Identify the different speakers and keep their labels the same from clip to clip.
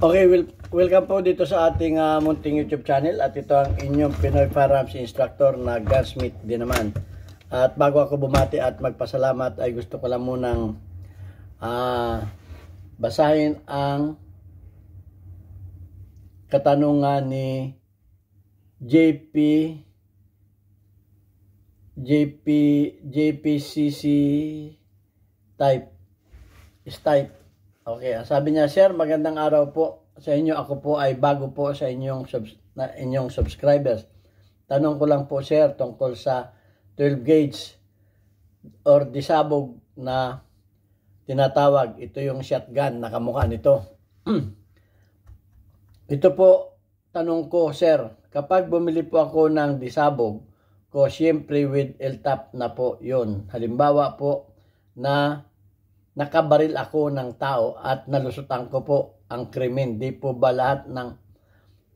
Speaker 1: Okay, welcome po dito sa ating munting YouTube channel at ito ang inyong Pinoy Firearms Instructor na Gunsmith din naman. At bago ako bumati at magpasalamat ay gusto ko lang munang basahin ang katanungan ni JPCC Stipe. Okay, sabi niya, Sir, magandang araw po sa inyo. Ako po ay bago po sa inyong subscribers. Tanong ko lang po, Sir, tungkol sa 12 gauge or disabog na tinatawag. Ito yung shotgun na kamukha nito. Ito po, tanong ko, Sir, kapag bumili po ako ng disabog ko, siyempre with LTAP na po yun. Halimbawa po na nakabaril ako ng tao at nalusutan ko po ang krimen. Di po ba lahat ng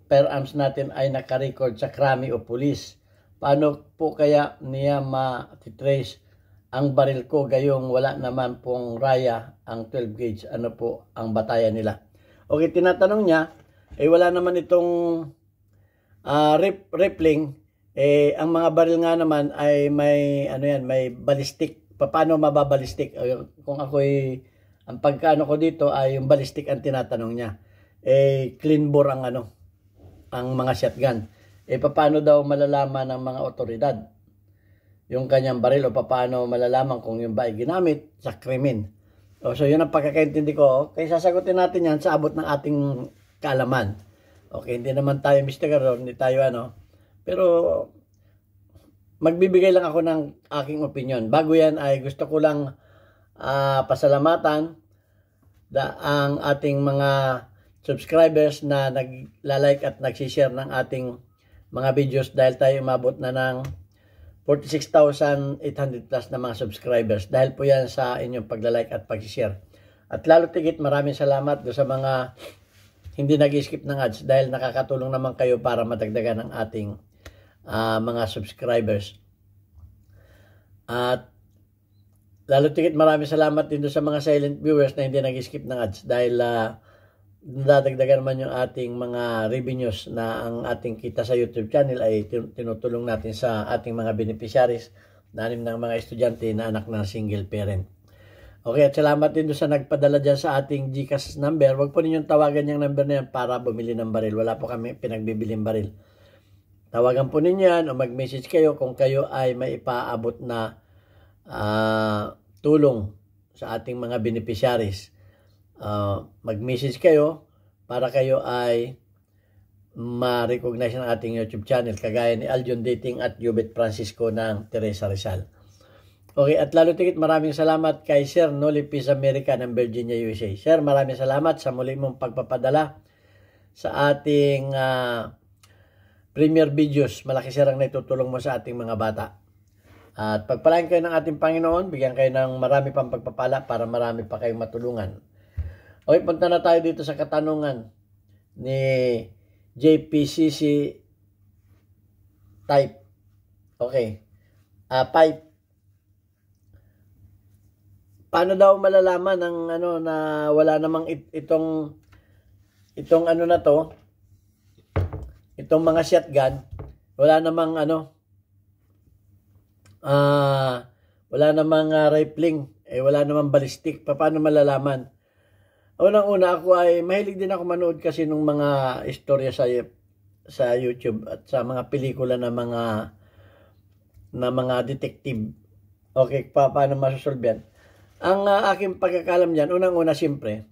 Speaker 1: firearms natin ay nakarecord sa krami o pulis? Paano po kaya niya ma-trace ang baril ko gayong wala naman pong raya ang 12 gauge? Ano po ang batayan nila? Okay, tinatanong niya, wala naman itong rippling. Ang mga baril nga naman ay may, may ballistic. Paano mababalistik? Kung ako'y, ang pagkaano ko dito ay yung ballistic ang tinatanong niya. Clean bore ang ang mga shotgun. Paano daw malalaman ng mga otoridad yung kanyang baril o paano malalaman kung yung ba ay ginamit sa krimen? So yun ang pagkakaintindi ko. Kaya sasagutin natin yan sa abot ng ating kaalaman. Okay, hindi naman tayo Mr. hindi tayo pero magbibigay lang ako ng aking opinion. Bago yan ay gusto ko lang pasalamatan ang ating mga subscribers na nagla-like at nagsishare ng ating mga videos dahil tayo umabot na ng 46,800 plus na mga subscribers. Dahil po yan sa inyong pagla-like at pag-share. At lalo tigit maraming salamat do sa mga hindi nag-skip ng ads dahil nakakatulong naman kayo para madagdagan ang ating mga subscribers. At lalo tigit maraming salamat din sa mga silent viewers na hindi nag-skip ng ads dahil nadadagdagan naman yung ating mga revenues na ang ating kita sa YouTube channel ay tinutulong natin sa ating mga beneficiaries na ng mga estudyante na anak ng single parent. Okay, at salamat din sa nagpadala dyan sa ating GCash number. Huwag po ninyong tawagan yung number na yan para bumili ng baril. Wala po kami pinagbibiling baril. Tawagan po ninyo yan o mag-message kayo kung kayo ay may ipaabot na tulong sa ating mga beneficiaries. Mag-message kayo para kayo ay ma-recognize ng ating YouTube channel kagaya ni Aljon Dating at Jubet Francisco ng Teresa Rizal. Okay, at lalo tigit maraming salamat kay Sir Noli Peace America ng Virginia, USA. Sir, maraming salamat sa muli mong pagpapadala sa ating premier videos. Malaki sir ang naitutulong mo sa ating mga bata. At pagpalain kayo ng ating Panginoon, bigyan kayo ng marami pang pagpapala para marami pa kayong matulungan. Okay, punta na tayo dito sa katanungan ni JPCC Type. Okay. Pipe. Paano daw malalaman ng na wala namang itong na to? Itong mga shotgun, wala namang wala namang rifling, wala namang ballistic. Paano malalaman? Unang-una ako ay mahilig din ako manood kasi ng mga istorya sa YouTube at sa mga pelikula na mga detective. Okay, paano masosolve yan? Ang aking pagkakalam diyan, unang-una siyempre,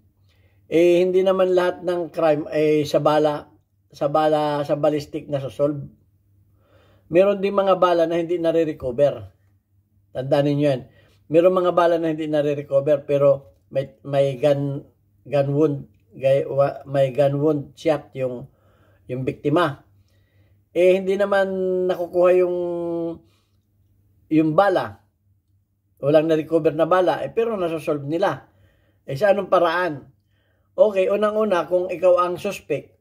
Speaker 1: hindi naman lahat ng crime ay sa ballistic na sosolve. Meron din mga bala na hindi nare-recover. Tandaan niyo yan. Meron mga bala na hindi nare-recover pero may gun wound shot yung biktima. Hindi naman nakukuha yung bala. Walang na-recover na bala pero nasosolve nila. Sa anong paraan? Okay, unang-una kung ikaw ang suspect,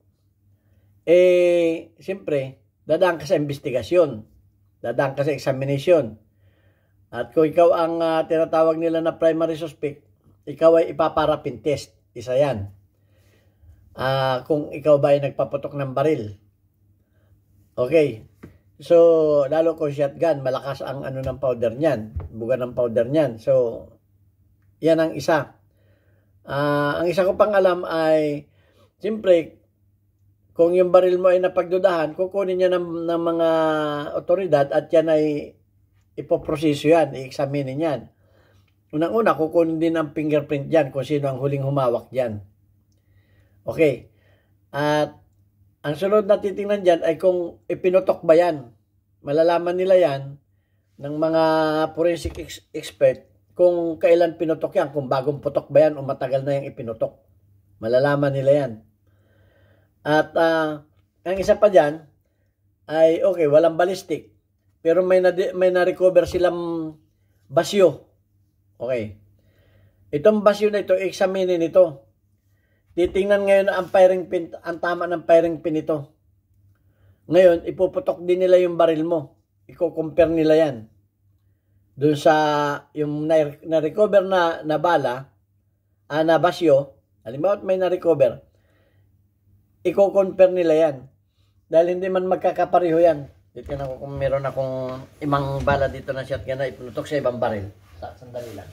Speaker 1: siyempre, dadaan ka sa investigasyon. Dadaan ka sa examination. At kung ikaw ang tinatawag nila na primary suspect, ikaw ay ipaparapin test. Isa yan. kung ikaw ba ay nagpaputok ng baril. Okay. So, lalo kung shotgun, malakas ang ano ng powder niyan, buga ng powder niyan. So, yan ang isa. Ang isa ko pang alam ay, siyempre, kung yung baril mo ay napagdudahan, kukunin niya ng mga otoridad at yan ay ipoproseso yan, i-examine yan. Unang-una, kukunin din ang fingerprint dyan kung sino ang huling humawak dyan. Okay. At ang sunod na titingnan dyan ay kung ipinutok ba yan. Malalaman nila yan ng mga forensic expert kung kailan pinutok yan, kung bagong putok ba yan o matagal na yung ipinutok. Malalaman nila yan. At ang isa pa dyan ay okay, walang ballistic. Pero may na-recover silang basyo. Okay. Itong basyo na ito, examine nito. Titingnan ngayon ang firing pin, ang tama ng firing pin ito. Ngayon, ipuputok din nila yung baril mo. Iko-compare nila yan. Doon sa yung na-recover na bala, na basyo, halimbawa may na-recover, iko-compare nila yan. Dahil hindi man magkakapareho yan. Dito na kung meron akong imang bala dito na shotgun na ipunutok sa ibang baril. Sandali lang.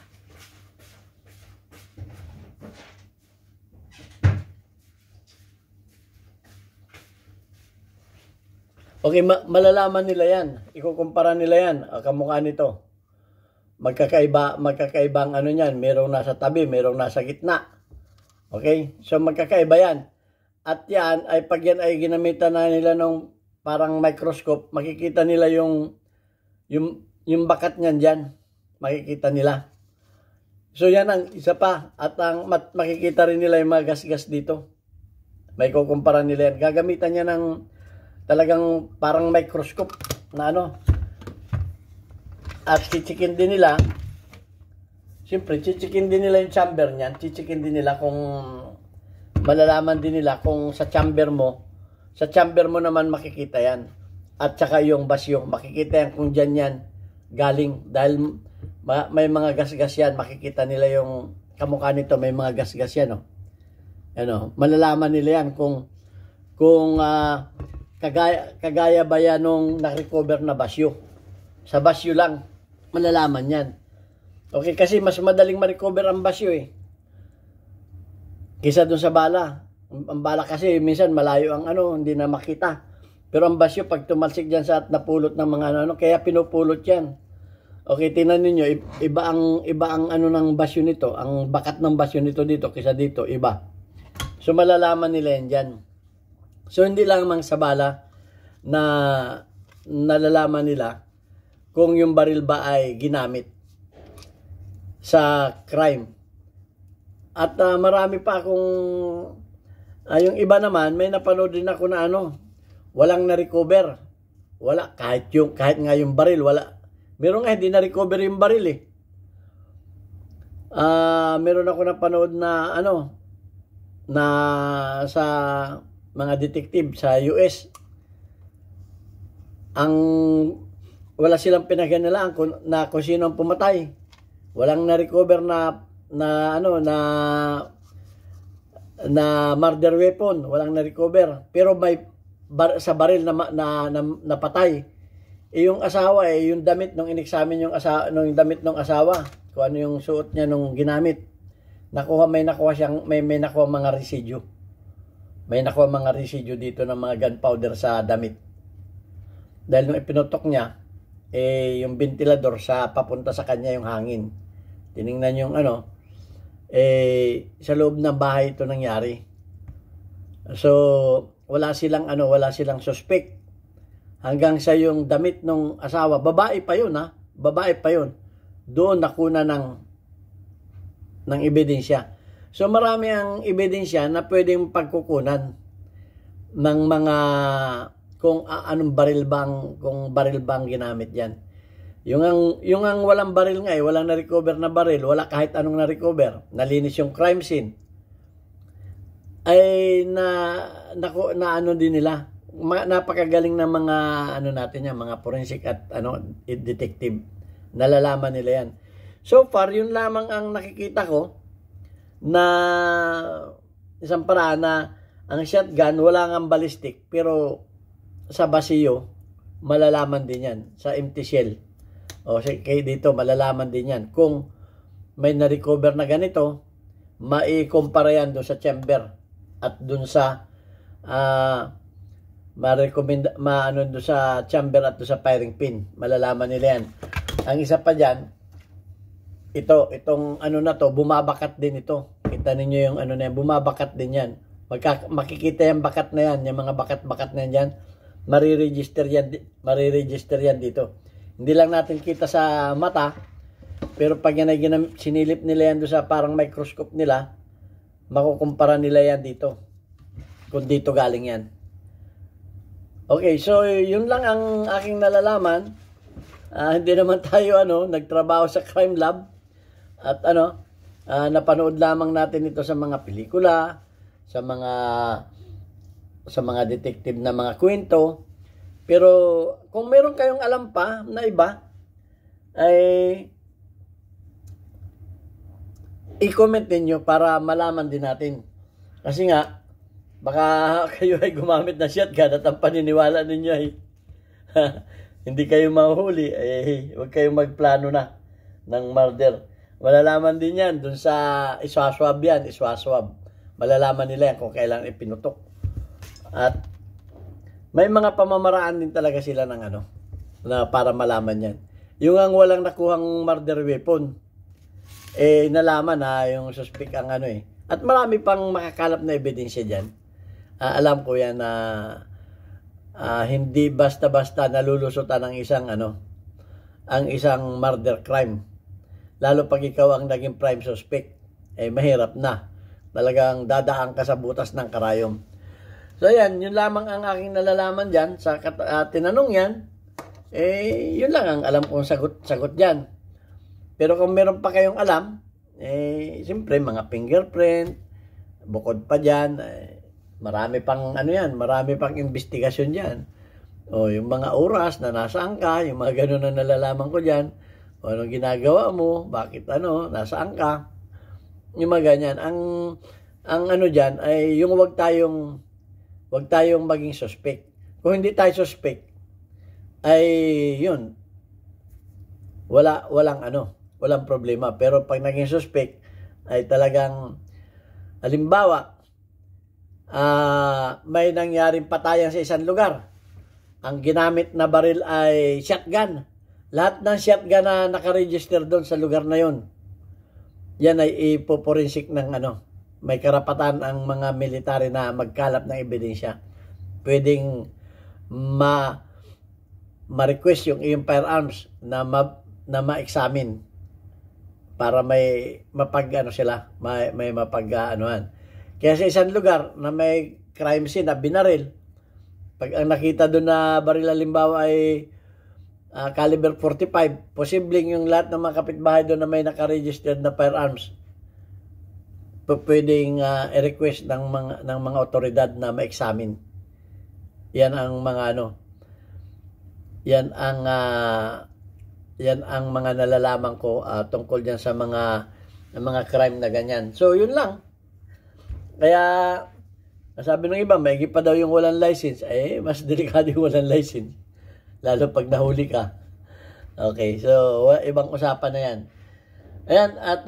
Speaker 1: Okay, malalaman nila yan. Ikukumpara nila yan. Kamukha nito. Magkakaiba ang ano yan. Merong nasa tabi, merong nasa gitna. Okay? So, magkakaiba yan. At yan, ay pag yan ay ginamitan na nila ng parang microscope, makikita nila yung bakat niyan dyan. Makikita nila. So, yan ang isa pa. At makikita rin nila yung mga gas-gas dito. May kukumpara nila yan. Gagamitan niya ng talagang parang microscope na ano. At chichikin din nila. Siyempre, chichikin din nila yung chamber niyan. Chichikin din nila kung malalaman din nila kung sa chamber mo naman makikita yan. At saka yung basyo, makikita yan kung dyan yan galing. Dahil may mga gas-gas yan, makikita nila yung kamukha nito, may mga gas-gas yan. Oh. Ano, malalaman nila yan kung kagaya ba yan nung na-recover na basyo. Sa basyo lang, malalaman yan. Okay, kasi mas madaling ma-recover ang basyo eh. Kisa dun sa bala. Ang bala kasi minsan malayo ang ano, hindi na makita. Pero ang basyo, pag tumalsik dyan sa at napulot ng mga ano, kaya pinupulot yan. Okay, tingnan niyo iba ang ano ng basyo nito, ang bakat ng basyo nito dito, kisa dito, iba. So malalaman nila yan dyan. So, hindi lamang sa bala na nalalaman nila kung yung baril ba ay ginamit sa crime. At marami pa akong, yung iba naman, may napanood din ako na ano, walang na-recover. Wala, kahit nga yung baril, wala. Meron nga, hindi na-recover yung baril eh. Meron ako napanood na ano, na sa mga detective sa US, wala silang pinaganalaan kung sino ang pumatay. Walang na-recover na murder weapon, walang na-recover. Pero may sa baril na napatay. Yung asawa yung damit nung in-examine yung damit ng asawa, kung ano yung suot niya nung ginamit. May nakuha mga residue. May nakuha mga residue dito ng mga gunpowder sa damit. Dahil nung ipinutok niya, yung ventilador papunta sa kanya yung hangin. Tiningnan yung ano, sa loob ng bahay ito nangyari. So, wala silang suspect. Hanggang sa yung damit ng asawa, babae pa yun ha, babae pa yun. Doon nakuna ng ebidensya. So marami ang ebidensya na pwedeng pagkukunan ng mga kung anong baril bang ginamit diyan. Yung ang walang baril nga walang na-recover na baril, wala kahit anong na-recover. Nalinis yung crime scene. Ay na ano din nila. Napakagaling ng mga ano natin yan, mga forensic at detective. Nalalaman nila yan. So far, yun lamang ang nakikita ko na isang paraan na Ang shotgun, wala nga ballistic, pero sa basiyo, malalaman din yan. Sa empty shell. O kaya dito, malalaman din yan. Kung may na-recover na ganito, maikumpara yan doon sa chamber at doon sa doon sa chamber at doon sa firing pin. Malalaman nila yan. Ang isa pa dyan, itong ano na to, bumabakat din ito. Kita ninyo yung ano na yan, bumabakat din yan. Makikita yung bakat na yan, yung mga bakat-bakat na yan, mariregister yan dito. Hindi lang natin kita sa mata, pero pag yan ay sinilip nila yan doon sa parang microscope nila, makukumpara nila yan dito. Kung dito galing yan. Okay, so yun lang ang aking nalalaman. Hindi naman tayo nagtrabaho sa crime lab at napanood lamang natin ito sa mga pelikula, sa mga detective na mga kwento. Pero kung meron kayong alam pa na iba, ay i-comment ninyo para malaman din natin. Kasi nga, baka kayo ay gumamit na shotgun at ang paniniwala ninyo ay hindi kayo mahuhuli, huwag kayong magplano na ng murder. Malalaman din yan dun sa iswaswab yan, iswaswab. Malalaman nila yan kung kailan ipinutok. At may mga pamamaraan din talaga sila ng na para malaman yan. Yung ang walang nakuhang murder weapon, nalaman na yung suspect ang At marami pang makakalap na ebidensya dyan. Alam ko yan na hindi basta-basta nalulusutan ang isang murder crime. Lalo pag ikaw ang naging prime suspect, mahirap na. Talagang dadaan ka sa butas ng karayom. So yan, yun lamang ang aking nalalaman dyan. Sa tinanong yan, yun lang ang alam kong sagot dyan. Pero kung meron pa kayong alam, siyempre mga fingerprint, bukod pa dyan, marami pang marami pang investigasyon dyan. O yung mga oras na nasaan ka, yung mga ganun na nalalaman ko dyan, o anong ginagawa mo, bakit nasaan ka, yung mga ganyan. Ang dyan ay yung wag tayong maging suspect. Kung hindi tayo suspect, ay yun, walang problema. Pero pag naging suspect, ay talagang, halimbawa, may nangyaring patayan sa isang lugar. Ang ginamit na baril ay shotgun. Lahat ng shotgun na nakaregister doon sa lugar na yon, yan ay ipoforensik ng may karapatan ang mga military na magkalap ng ebidensya. Pwedeng ma-request yung iyong firearms na ma-examine para may mapag-anuhan. Kaya sa isang lugar na may crime scene na binaril, pag ang nakita doon na baril halimbawa ay caliber 45, posibleng yung lahat ng mga kapitbahay doon na may nakaregistered na firearms, pwedeng i-request ng mga otoridad na ma-examine. Yan ang mga yan ang mga nalalaman ko tungkol diyan sa mga crime na ganyan. So yun lang. Kaya sabi ng iba, may pa daw yung walang license. Mas delikado yung walang license. Lalo pag nahuli ka. Okay, so ibang usapan na yan. Ayan, at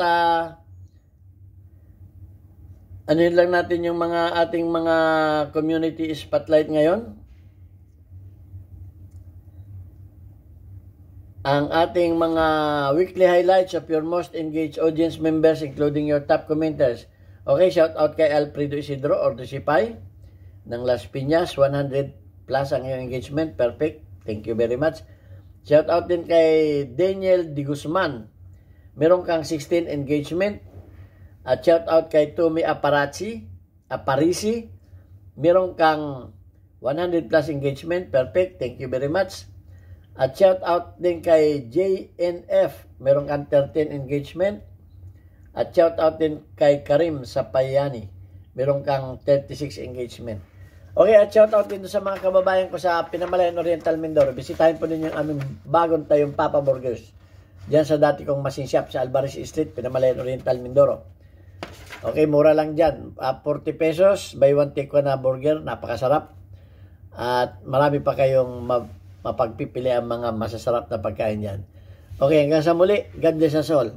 Speaker 1: yun lang natin yung ating mga community spotlight ngayon. Ang ating mga weekly highlights of your most engaged audience members, including your top commenters. Okay, shout out kay Alfredo Isidro or Dosipay ng Las Piñas, 100 plus ang iyong engagement, perfect. Thank you very much. Shout out din kay Daniel Di Guzman. Meron kang 16 engagement. At shout out kay Tumi Aparisi. Meron kang 100 plus engagement, perfect. Thank you very much. At shout out din kay JNF. Meron kang 13 engagement. At shout out din kay Karim Sapayani. Meron kang 36 engagement. Okay, at shout out din sa mga kababayan ko sa Pinamalayan Oriental Mindoro. Bisitahin po ninyo yung aming bagong tayong Papa Burgers. Diyan sa dati kong machine shop sa Alvarez Street, Pinamalayan Oriental Mindoro. Okay, mura lang dyan. 40 pesos, buy one take one na burger. Napakasarap. At marami pa kayong mapagpipili ang mga masasarap na pagkain dyan. Okay, hanggang sa muli. God bless us all.